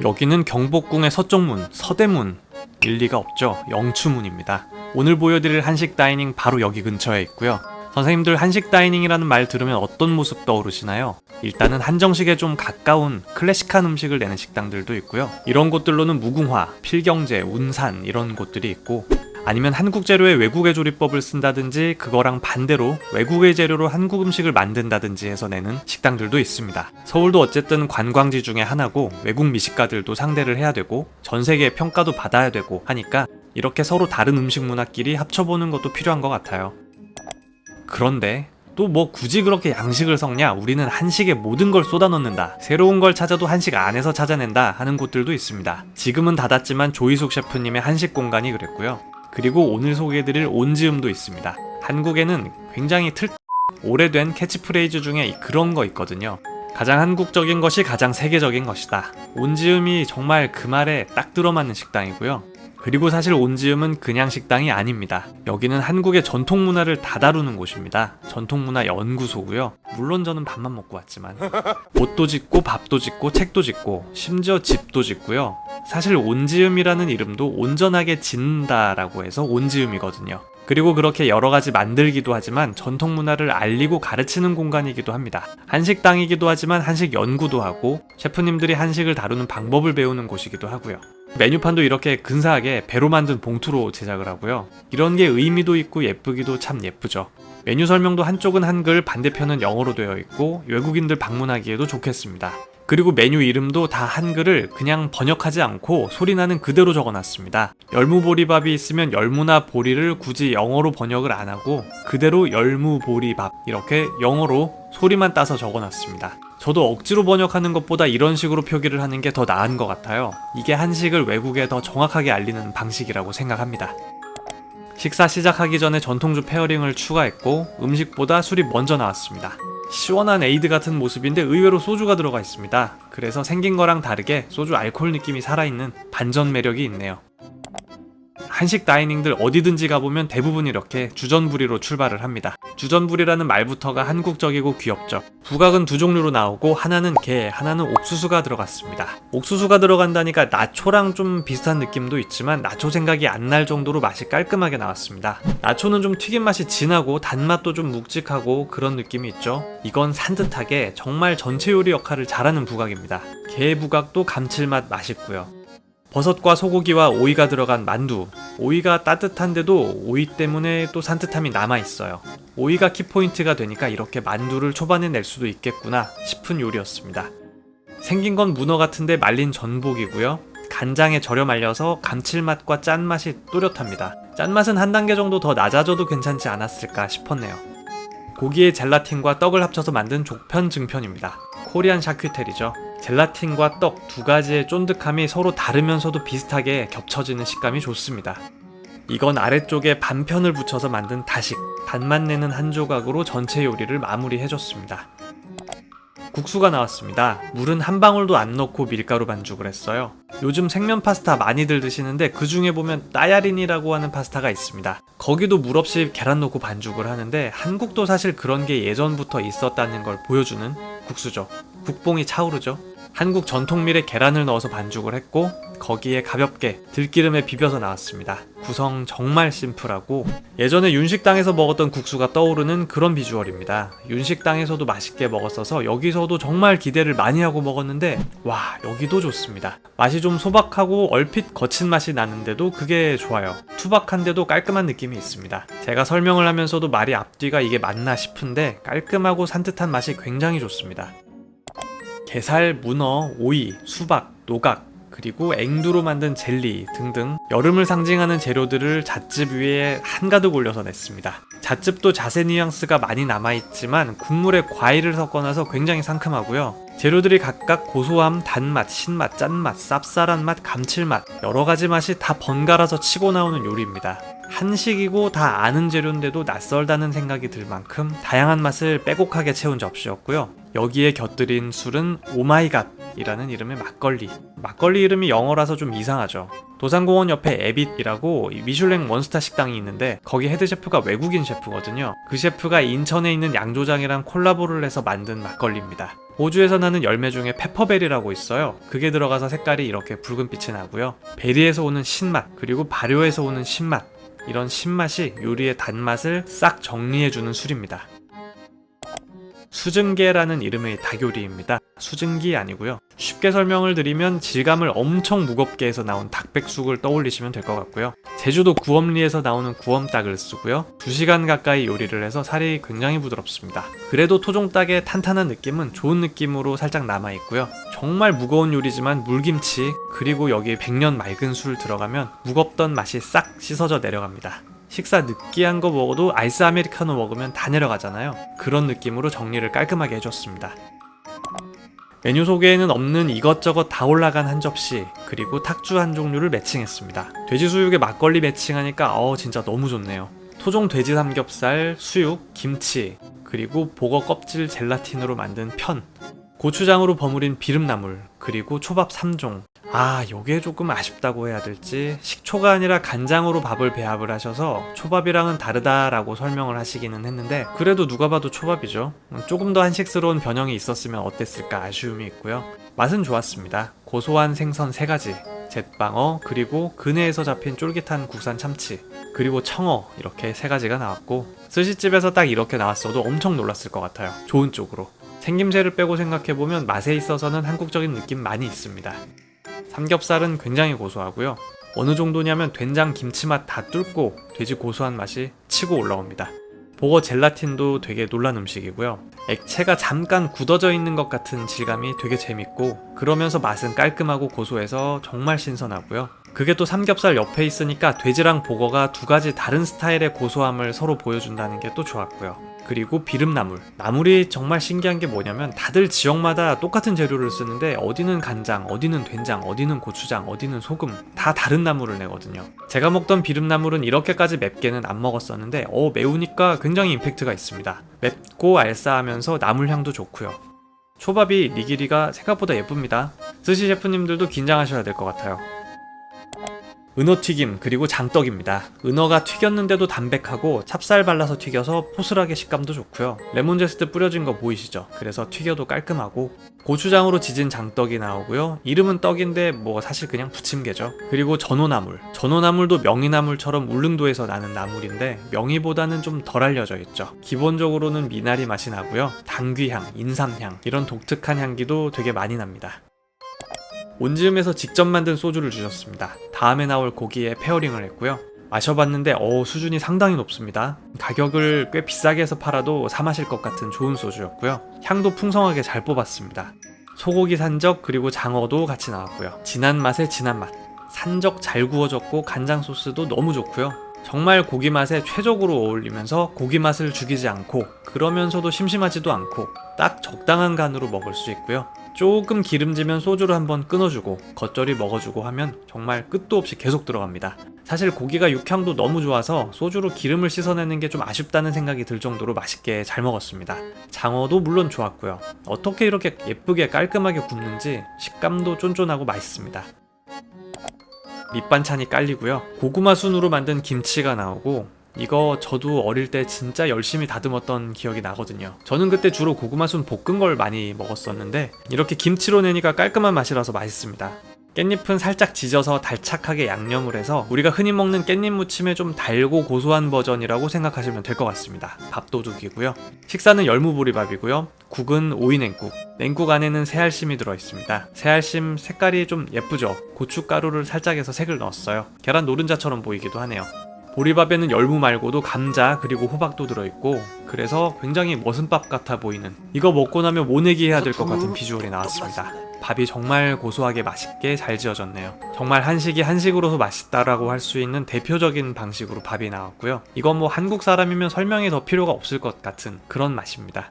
여기는 경복궁의 서쪽문, 서대문. 일리가 없죠. 영추문입니다. 오늘 보여드릴 한식 다이닝 바로 여기 근처에 있고요. 선생님들 한식 다이닝이라는 말 들으면 어떤 모습 떠오르시나요? 일단은 한정식에 좀 가까운 클래식한 음식을 내는 식당들도 있고요. 이런 곳들로는 무궁화, 필경제, 운산 이런 곳들이 있고, 아니면 한국 재료에 외국의 조리법을 쓴다든지 그거랑 반대로 외국의 재료로 한국 음식을 만든다든지 해서 내는 식당들도 있습니다. 서울도 어쨌든 관광지 중에 하나고 외국 미식가들도 상대를 해야 되고 전 세계의 평가도 받아야 되고 하니까 이렇게 서로 다른 음식 문화끼리 합쳐보는 것도 필요한 것 같아요. 그런데 또 뭐 굳이 그렇게 양식을 섞냐, 우리는 한식에 모든 걸 쏟아넣는다, 새로운 걸 찾아도 한식 안에서 찾아낸다 하는 곳들도 있습니다. 지금은 닫았지만 조이숙 셰프님의 한식 공간이 그랬고요. 그리고 오늘 소개해드릴 온지음도 있습니다. 한국에는 굉장히 오래된 캐치프레이즈 중에 그런 거 있거든요. 가장 한국적인 것이 가장 세계적인 것이다. 온지음이 정말 그 말에 딱 들어맞는 식당이고요. 그리고 사실 온지음은 그냥 식당이 아닙니다. 여기는 한국의 전통문화를 다 다루는 곳입니다. 전통문화 연구소고요. 물론 저는 밥만 먹고 왔지만 옷도 짓고 밥도 짓고 책도 짓고 심지어 집도 짓고요. 사실 온지음이라는 이름도 온전하게 짓는다라고 해서 온지음이거든요. 그리고 그렇게 여러가지 만들기도 하지만 전통문화를 알리고 가르치는 공간이기도 합니다. 한식당이기도 하지만 한식 연구도 하고 셰프님들이 한식을 다루는 방법을 배우는 곳이기도 하고요. 메뉴판도 이렇게 근사하게 배로 만든 봉투로 제작을 하고요. 이런 게 의미도 있고 예쁘기도 참 예쁘죠. 메뉴 설명도 한쪽은 한글, 반대편은 영어로 되어 있고 외국인들 방문하기에도 좋겠습니다. 그리고 메뉴 이름도 다 한글을 그냥 번역하지 않고 소리나는 그대로 적어놨습니다. 열무보리밥이 있으면 열무나 보리를 굳이 영어로 번역을 안 하고 그대로 열무보리밥 이렇게 영어로 소리만 따서 적어놨습니다. 저도 억지로 번역하는 것보다 이런 식으로 표기를 하는 게 더 나은 것 같아요. 이게 한식을 외국에 더 정확하게 알리는 방식이라고 생각합니다. 식사 시작하기 전에 전통주 페어링을 추가했고 음식보다 술이 먼저 나왔습니다. 시원한 에이드 같은 모습인데 의외로 소주가 들어가 있습니다. 그래서 생긴 거랑 다르게 소주 알코올 느낌이 살아있는 반전 매력이 있네요. 한식 다이닝들 어디든지 가보면 대부분 이렇게 주전부리로 출발을 합니다. 주전부리라는 말부터가 한국적이고 귀엽죠. 부각은 두 종류로 나오고 하나는 게, 하나는 옥수수가 들어갔습니다. 옥수수가 들어간다니까 나초랑 좀 비슷한 느낌도 있지만 나초 생각이 안 날 정도로 맛이 깔끔하게 나왔습니다. 나초는 좀 튀김 맛이 진하고 단맛도 좀 묵직하고 그런 느낌이 있죠. 이건 산뜻하게 정말 전체 요리 역할을 잘하는 부각입니다. 게 부각도 감칠맛 맛있고요. 버섯과 소고기와 오이가 들어간 만두. 오이가 따뜻한데도 오이 때문에 또 산뜻함이 남아있어요. 오이가 키포인트가 되니까 이렇게 만두를 초반에 낼 수도 있겠구나 싶은 요리였습니다. 생긴 건 문어 같은데 말린 전복이고요. 간장에 절여 말려서 감칠맛과 짠맛이 또렷합니다. 짠맛은 한 단계 정도 더 낮아져도 괜찮지 않았을까 싶었네요. 고기에 젤라틴과 떡을 합쳐서 만든 족편 증편입니다. 코리안 샤큐테리죠. 젤라틴과 떡 두 가지의 쫀득함이 서로 다르면서도 비슷하게 겹쳐지는 식감이 좋습니다. 이건 아래쪽에 반편을 붙여서 만든 다식, 단맛 내는 한 조각으로 전체 요리를 마무리해줬습니다. 국수가 나왔습니다. 물은 한 방울도 안 넣고 밀가루 반죽을 했어요. 요즘 생면 파스타 많이들 드시는데 그 중에 보면 따야린이라고 하는 파스타가 있습니다. 거기도 물 없이 계란 넣고 반죽을 하는데 한국도 사실 그런 게 예전부터 있었다는 걸 보여주는 국수죠. 국뽕이 차오르죠. 한국 전통밀에 계란을 넣어서 반죽을 했고 거기에 가볍게 들기름에 비벼서 나왔습니다. 구성 정말 심플하고 예전에 윤식당에서 먹었던 국수가 떠오르는 그런 비주얼입니다. 윤식당에서도 맛있게 먹었어서 여기서도 정말 기대를 많이 하고 먹었는데 와, 여기도 좋습니다. 맛이 좀 소박하고 얼핏 거친 맛이 나는데도 그게 좋아요. 투박한데도 깔끔한 느낌이 있습니다. 제가 설명을 하면서도 말이 앞뒤가 이게 맞나 싶은데 깔끔하고 산뜻한 맛이 굉장히 좋습니다. 게살, 문어, 오이, 수박, 노각, 그리고 앵두로 만든 젤리 등등 여름을 상징하는 재료들을 잣집 위에 한가득 올려서 냈습니다. 잣집도 자세 뉘앙스가 많이 남아있지만 국물에 과일을 섞어놔서 굉장히 상큼하고요. 재료들이 각각 고소함, 단맛, 신맛, 짠맛, 쌉쌀한 맛, 감칠맛 여러가지 맛이 다 번갈아서 치고 나오는 요리입니다. 한식이고 다 아는 재료인데도 낯설다는 생각이 들 만큼 다양한 맛을 빼곡하게 채운 접시였고요. 여기에 곁들인 술은 오마이갓 에빗이라는 이름의 막걸리. 막걸리 이름이 영어라서 좀 이상하죠. 도산공원 옆에 에빗이라고 미슐랭 원스타 식당이 있는데 거기 헤드셰프가 외국인 셰프거든요. 그 셰프가 인천에 있는 양조장이랑 콜라보를 해서 만든 막걸리입니다. 호주에서 나는 열매 중에 페퍼베리라고 있어요. 그게 들어가서 색깔이 이렇게 붉은빛이 나고요. 베리에서 오는 신맛, 그리고 발효에서 오는 신맛, 이런 신맛이 요리의 단맛을 싹 정리해주는 술입니다. 수증계라는 이름의 닭요리입니다. 수증기 아니고요. 쉽게 설명을 드리면 질감을 엄청 무겁게 해서 나온 닭백숙을 떠올리시면 될 것 같고요. 제주도 구엄리에서 나오는 구엄닭을 쓰고요. 2시간 가까이 요리를 해서 살이 굉장히 부드럽습니다. 그래도 토종닭의 탄탄한 느낌은 좋은 느낌으로 살짝 남아있고요. 정말 무거운 요리지만 물김치 그리고 여기에 100년 맑은 술 들어가면 무겁던 맛이 싹 씻어져 내려갑니다. 식사 느끼한 거 먹어도 아이스 아메리카노 먹으면 다 내려가잖아요. 그런 느낌으로 정리를 깔끔하게 해줬습니다. 메뉴 소개에는 없는 이것저것 다 올라간 한 접시, 그리고 탁주 한 종류를 매칭했습니다. 돼지 수육에 막걸리 매칭하니까 진짜 너무 좋네요. 토종 돼지 삼겹살, 수육, 김치, 그리고 보거 껍질 젤라틴으로 만든 편, 고추장으로 버무린 비름나물, 그리고 초밥 3종. 요게 조금 아쉽다고 해야 될지, 식초가 아니라 간장으로 밥을 배합을 하셔서 초밥이랑은 다르다라고 설명을 하시기는 했는데 그래도 누가 봐도 초밥이죠. 조금 더 한식스러운 변형이 있었으면 어땠을까 아쉬움이 있고요. 맛은 좋았습니다. 고소한 생선 3가지, 잿방어, 그리고 근해에서 잡힌 쫄깃한 국산 참치, 그리고 청어, 이렇게 3가지가 나왔고 스시집에서 딱 이렇게 나왔어도 엄청 놀랐을 것 같아요. 좋은 쪽으로. 생김새를 빼고 생각해보면 맛에 있어서는 한국적인 느낌 많이 있습니다. 삼겹살은 굉장히 고소하고요. 어느 정도냐면 된장 김치맛 다 뚫고 돼지 고소한 맛이 치고 올라옵니다. 보거 젤라틴도 되게 놀란 음식이고요. 액체가 잠깐 굳어져 있는 것 같은 질감이 되게 재밌고 그러면서 맛은 깔끔하고 고소해서 정말 신선하고요. 그게 또 삼겹살 옆에 있으니까 돼지랑 보거가 2가지 다른 스타일의 고소함을 서로 보여준다는 게 또 좋았고요. 그리고 비름나물. 나물이 정말 신기한 게 뭐냐면 다들 지역마다 똑같은 재료를 쓰는데 어디는 간장, 어디는 된장, 어디는 고추장, 어디는 소금 다 다른 나물을 내거든요. 제가 먹던 비름나물은 이렇게까지 맵게는 안 먹었었는데 매우니까 굉장히 임팩트가 있습니다. 맵고 알싸하면서 나물 향도 좋고요. 초밥이 니기리가 생각보다 예쁩니다. 스시 셰프님들도 긴장하셔야 될 것 같아요. 은어튀김 그리고 장떡입니다. 은어가 튀겼는데도 담백하고 찹쌀 발라서 튀겨서 포슬하게 식감도 좋고요. 레몬 제스트 뿌려진 거 보이시죠? 그래서 튀겨도 깔끔하고 고추장으로 지진 장떡이 나오고요. 이름은 떡인데 사실 그냥 부침개죠. 그리고 전어나물. 전어나물도 명이나물처럼 울릉도에서 나는 나물인데 명이보다는 좀 덜 알려져 있죠. 기본적으로는 미나리 맛이 나고요. 당귀향, 인삼향 이런 독특한 향기도 되게 많이 납니다. 온지음에서 직접 만든 소주를 주셨습니다. 다음에 나올 고기에 페어링을 했고요. 마셔봤는데 수준이 상당히 높습니다. 가격을 꽤 비싸게 해서 팔아도 사 마실 것 같은 좋은 소주였고요. 향도 풍성하게 잘 뽑았습니다. 소고기 산적 그리고 장어도 같이 나왔고요. 진한 맛에 진한 맛. 산적 잘 구워졌고 간장 소스도 너무 좋고요. 정말 고기 맛에 최적으로 어울리면서 고기 맛을 죽이지 않고 그러면서도 심심하지도 않고 딱 적당한 간으로 먹을 수 있고요. 조금 기름지면 소주를 한번 끊어주고 겉절이 먹어주고 하면 정말 끝도 없이 계속 들어갑니다. 사실 고기가 육향도 너무 좋아서 소주로 기름을 씻어내는 게 좀 아쉽다는 생각이 들 정도로 맛있게 잘 먹었습니다. 장어도 물론 좋았고요. 어떻게 이렇게 예쁘게 깔끔하게 굽는지 식감도 쫀쫀하고 맛있습니다. 밑반찬이 깔리고요. 고구마 순으로 만든 김치가 나오고 이거 저도 어릴 때 진짜 열심히 다듬었던 기억이 나거든요. 저는 그때 주로 고구마순 볶은 걸 많이 먹었었는데 이렇게 김치로 내니까 깔끔한 맛이라서 맛있습니다. 깻잎은 살짝 지져서 달착하게 양념을 해서 우리가 흔히 먹는 깻잎 무침의 좀 달고 고소한 버전이라고 생각하시면 될 것 같습니다. 밥도둑이고요. 식사는 열무보리밥이고요. 국은 오이냉국. 냉국 안에는 새알심이 들어있습니다. 새알심 색깔이 좀 예쁘죠? 고춧가루를 살짝 해서 색을 넣었어요. 계란 노른자처럼 보이기도 하네요. 보리밥에는 열무 말고도 감자 그리고 호박도 들어있고 그래서 굉장히 머슴밥 같아 보이는, 이거 먹고 나면 모내기 해야 될 것 같은 비주얼이 나왔습니다. 밥이 정말 고소하게 맛있게 잘 지어졌네요. 정말 한식이 한식으로서 맛있다라고 할 수 있는 대표적인 방식으로 밥이 나왔고요. 이건 한국 사람이면 설명이 더 필요가 없을 것 같은 그런 맛입니다.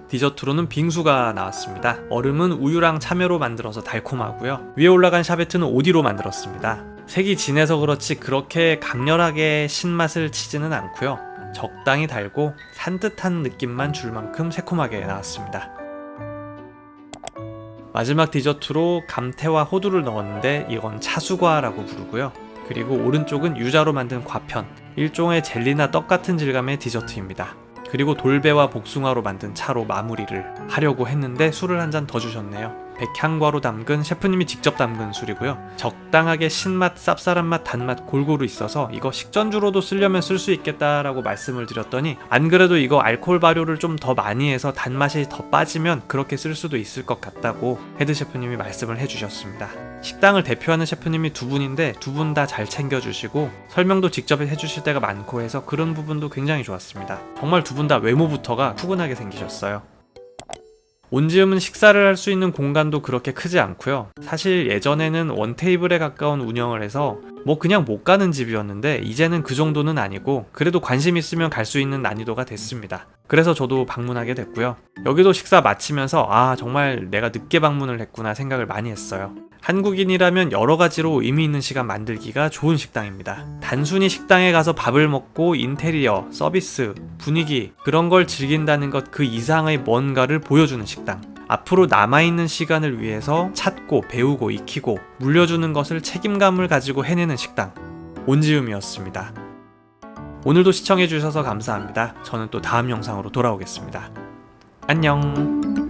디저트로는 빙수가 나왔습니다. 얼음은 우유랑 참외로 만들어서 달콤하고요. 위에 올라간 샤베트는 오디로 만들었습니다. 색이 진해서 그렇지 그렇게 강렬하게 신맛을 치지는 않고요. 적당히 달고 산뜻한 느낌만 줄 만큼 새콤하게 나왔습니다. 마지막 디저트로 감태와 호두를 넣었는데 이건 차수과라고 부르고요. 그리고 오른쪽은 유자로 만든 과편, 일종의 젤리나 떡 같은 질감의 디저트입니다. 그리고 돌배와 복숭아로 만든 차로 마무리를 하려고 했는데 술을 한 잔 더 주셨네요. 백향과로 담근, 셰프님이 직접 담근 술이고요. 적당하게 신맛, 쌉쌀한맛, 단맛 골고루 있어서 이거 식전주로도 쓰려면 쓸 수 있겠다라고 말씀을 드렸더니 안 그래도 이거 알코올 발효를 좀 더 많이 해서 단맛이 더 빠지면 그렇게 쓸 수도 있을 것 같다고 헤드 셰프님이 말씀을 해주셨습니다. 식당을 대표하는 셰프님이 두 분인데 두 분 다 잘 챙겨주시고 설명도 직접 해주실 때가 많고 해서 그런 부분도 굉장히 좋았습니다. 정말 두 분 다 외모부터가 푸근하게 생기셨어요. 온지음은 식사를 할 수 있는 공간도 그렇게 크지 않고요. 사실 예전에는 원테이블에 가까운 운영을 해서 뭐 그냥 못 가는 집이었는데 이제는 그 정도는 아니고 그래도 관심 있으면 갈 수 있는 난이도가 됐습니다. 그래서 저도 방문하게 됐고요. 여기도 식사 마치면서 아, 정말 내가 늦게 방문을 했구나 생각을 많이 했어요. 한국인이라면 여러 가지로 의미 있는 시간 만들기가 좋은 식당입니다. 단순히 식당에 가서 밥을 먹고 인테리어, 서비스, 분위기 그런 걸 즐긴다는 것 그 이상의 뭔가를 보여주는 식당. 앞으로 남아있는 시간을 위해서 찾고 배우고 익히고 물려주는 것을 책임감을 가지고 해내는 식당. 온지음이었습니다. 오늘도 시청해주셔서 감사합니다. 저는 또 다음 영상으로 돌아오겠습니다. 안녕.